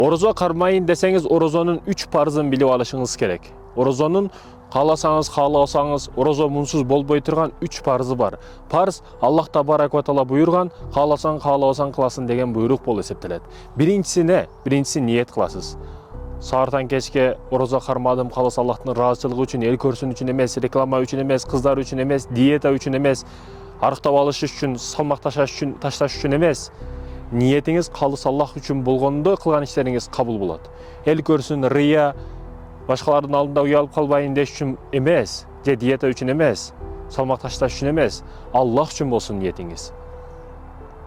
Орозо кармайын десеңиз, орозонун 3 парызын билип алышыңыз керек. Орозонун кааласаңыз, каалабасаңыз, орозо мунсуз болбой турган 3 парызы бар. Парыз Аллах табарак ва таала буйрган, кааласаң, каалабасаң кыласың деген буйрук болуп эсептелет. Биринчиси не? Биринчиси ниет кыласыз. Саартан кечке орозо кармадым, кааласа Аллахтын ыраазычылыгы үчүн, эл көрсүн үчүн эмес, реклама үчүн эмес, кыздар үчүн эмес, диета үчүн эмес, арыктап алыш үчүн, салмак ташташ үчүн эмес. Ниетиңиз калыс Аллах үчүн болгондо кылган иштериңиз кабыл болот. Эл көрсүн, рыя, башкалардын алдында уялып калбайын деш үчүн эмес, же диета үчүн эмес, салмак ташташ үчүн эмес, Аллах үчүн болсун ниетиңиз.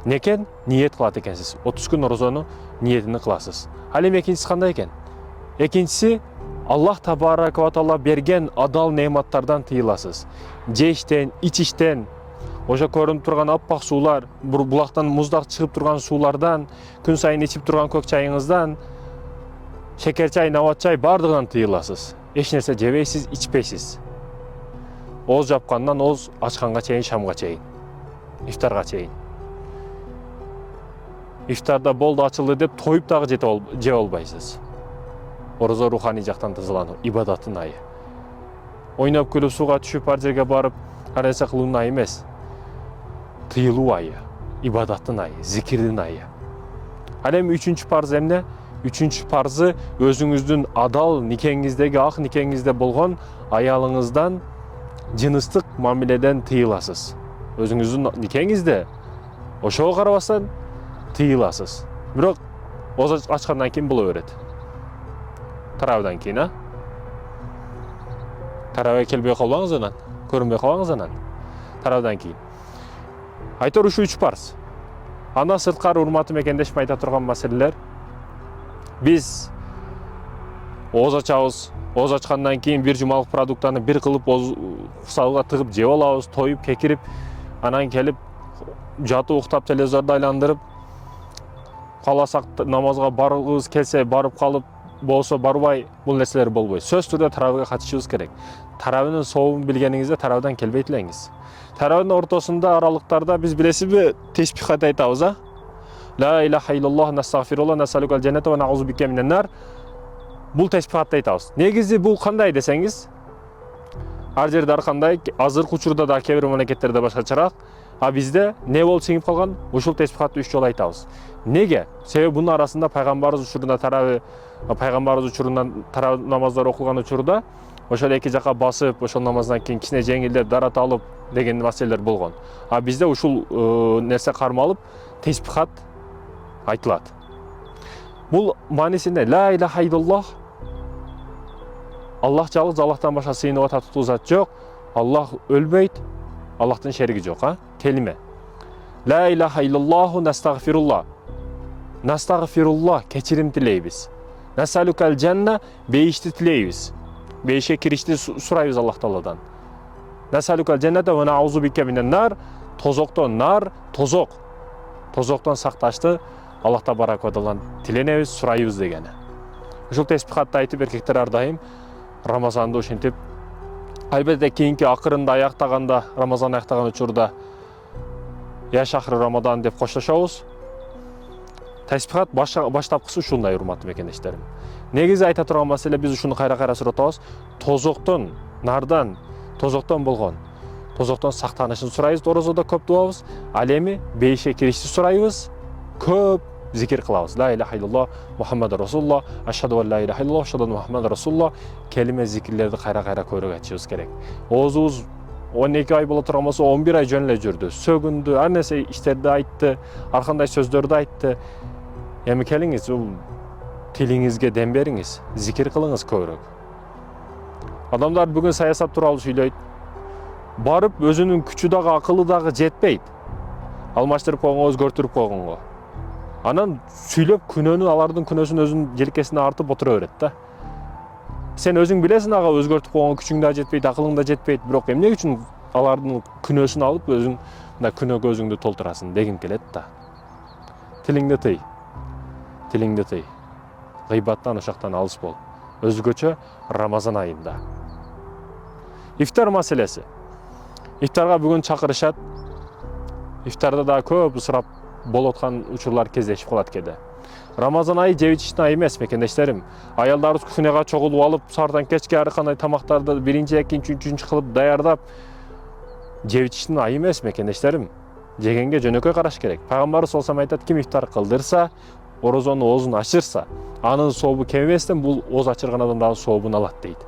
Некен? Ниет кылат экенсиз. 30 күн орозону ниетини кыласыз. Ал эми экинчиси кандай экен? Экинчиси, Аллах табарак ва таала берген адал неаматтардан тыйыласыз. Жештен, ичиштен, ошо көрүнүп турган аппак суулар, булактан муздак чыгып турган суулардан, күн сайын ичип турган көк чайыңыздан, шекер чай, набат чай бардыгынан тыйыласыз. Эч нерсе жебейсиз, ичпейсиз. Оз жапкандан оз ачканга чейин, шамга чейин, ифтарга чейин. Ифтарда болду, ачылды деп тоюп дагы же албайсыз. Орозо руханий жактан тазалануу, ибадаттын айы. Ойноп күлүп сууга түшүп ар жерге барып, ар нерсе кылуунун айы эмес. Тыйылуу айы, ибадаттын айы, зикирдин айы. Ал эми үчүнчү парыз эмне? Үчүнчү парызы өзүңүздүн адал никеңиздеги, ак никеңизде болгон аялыңыздан жыныстык мамиледен тыйыласыз. Өзүңүздүн никеңизде ошого карабастан тыйыласыз. Бирок оз ачкандан кийин боло берет. Таравдан кийин, а? Тарабга келбей калбаңыз анан, көрүнбөй калбаңыз анан. Таравдан кийин. Айтор ушу 3 парыз. Анда сырткары урматым экендешип айта турган маселелер. Биз оз ачабыз, оз ачкандан кийин бир жумалык продуктаны бир кылып сабылга тыгып жеп алабыз, тоюп, кекирип, анан келип жатып уктап телевизорду айландырып, кааласак намазга барыбыз келсе барып калып, болсо барбай, бул нерселер болбойт. Сөз түрдө таравга катышыбыз керек. Таравынын сообун билгениңизде таравдан келбей элеңиз. Таравынын ортосунда аралыктарда биз билесизби тесбихат айтабыз, а? Ла илаха иллаллах, настагфируллах, насалукал жанната ва наузу бика минан нар. Бул тесбихатты айтабыз. Негизи бул кандай десеңиз, ар жерде ар кандай, азыркы учурда да кээ бир мамлекеттерде башкачараак, а бизде не болуп сиңип калган? Ушул тесбихатты 3 жолу айтабыз. Неге? Себеби бунун арасында пайгамбарыбыз учурунда пайгамбарыбыз учурунан тарав намаздар окулган учурда ошол эки жака басып, ошол намаздан кийин кичине жеңилдеп дарат алып деген маселелер болгон. А бизде ушул нерсе кармалып тесбихат айтылат. Бул маанисинде ла илаха иллаллах, Аллах жалгыз, Аллахтан башка сыйынууга татыктуу зат жок, Аллах өлбөйт, Аллахтын шериги жок, а? Келиме. Ла илаха иллаллаху настагфируллах. Настагфируллах, кечирим тилейбиз. Насалукал жанна, бейишти тилейбиз. Бейишке киришти сурайбыз Аллах Тааладан. Насалукал жанната ва наузу бика минан нар, тозоктон нар, тозок. Тозоктон сакташты Аллах табарак ва тааладан тиленебиз, сурайбыз дегени. Ушул тесбихатты айтып эркектер ар дайым Рамазанды ушинтип, албетте кийинки акырында аяктаганда, Рамазан аяктаган учурда я шахры Рамадан деп коштошобуз. Тесбихат баштапкысы ушундай, урматтуу мекендештерим. Негизи айта турган маселе, биз ушуну кайра сураттабыз. Тозоктон, нардан, тозоктон болгон, тозоктон сактанышын сурайбыз, орозодо көп дубабыз. Ал эми бейишке киришти сурайбыз, көп зикир кылабыз. Ла илаха иллаллах, Мухаммаду расулуллах, ашхаду ан ла илаха иллаллах, ашхаду анна Мухаммаду расулуллах. Келиме зикирлерди кайра көбүрөөк айтышыбыз керек. Оозубуз 12 ай боло турган болсо 11 ай жөн эле жүрдү. Сөгүндү, ар нерсе иштерди айтты, ар кандай сөздөрдү айтты. Эми келиңиз, тилиңизге дем бериңиз, зикир кылыңыз көбүрөөк. Адамдар бүгүн саясат тууралуу сүйлөйт. Барып өзүнүн күчү дагы, акылы дагы жетпейт. Алмаштырып койгонго, өзгөртүрүп койгонго. Анан сүйлөп алардын күнөөсүн өзүнүн желкесине артып отура берет да. Сен өзүң билесиң, ага өзгөртүп койгонго күчүң да жетпейт, акылың да жетпейт, бирок эмне үчүн алардын күнөөсүн алып өзүң мындай күнөөгө өзүңдү толтурасың дегим келет да. Тилиңди тый. Тилиңди тый. Гыйбаттан, ошактан алыс бол. Өзгөчө Рамазан айында. Ифтар маселеси. Ифтарга бүгүн чакырышат. Ифтарда да көп ысырап болуп аткан учурлар кездешип калат кээде. Рамазан айы жеп ичиштин айы эмес мекендештерим. Аялдарыбыз күнөөгө чогулуп алып, сардан кечке ар кандай тамактарды биринчи, экинчи, үчүнчү кылып даярдап жеп ичиштин айы эмес мекендештерим. Жегенге жөнөкөй караш керек. Пайгамбарыбыз саллаллаху алейхи вассалам айтат, ким ифтар кылдырса, орозонун оозун ачырса, анын сообу кем эместен бул ооз ачырган адамдын сообун алат дейт.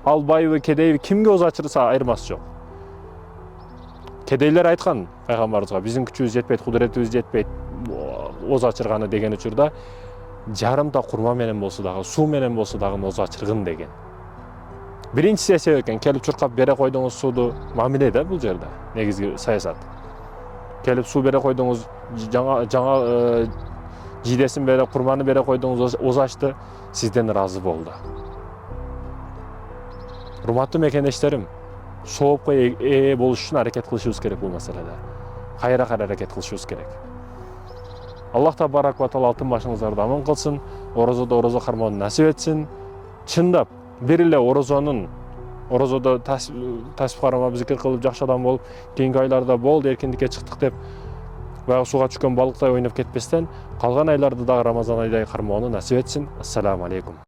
Ал байбы, кедейби кимге ооз ачырса айырмасы жок. Кедейлер айткан пайгамбарыбызга, биздин күчүбүз жетпейт, кудуретибиз жетпейт ооз ачырганы деген учурда жарымта курма менен болсо дагы, суу менен болсо дагы ооз ачыргын деген. Биринчи эсеп экен, келип чуркап бере койдуңуз сууду, мамиле да бул жерде, негизги саясат. Келип суу бере койдуңуз, жаңа жидесин бере, курманы бере койдуңуз, ооз ачты, сизден ыраазы болду. Урматтуу мекендештерим, соопко ээ болуш үчүн аракет кылышыбыз керек бул маселеде. Кайра аракет кылышыбыз керек. Аллах табарак ва таала алтын башыңыздарды аман кылсын, орозодо орозо кармоону насип этсин. Чындап, бир эле орозодо тасбих кармап зикир кылып жакшы адам болуп, кийинки айларда болду, эркиндикке чыктык деп баягы сууга түшкөн балыктай ойноп кетпестен, калган айларды дагы Рамазан айдай кармоону насип этсин. Ассаламу алейкум.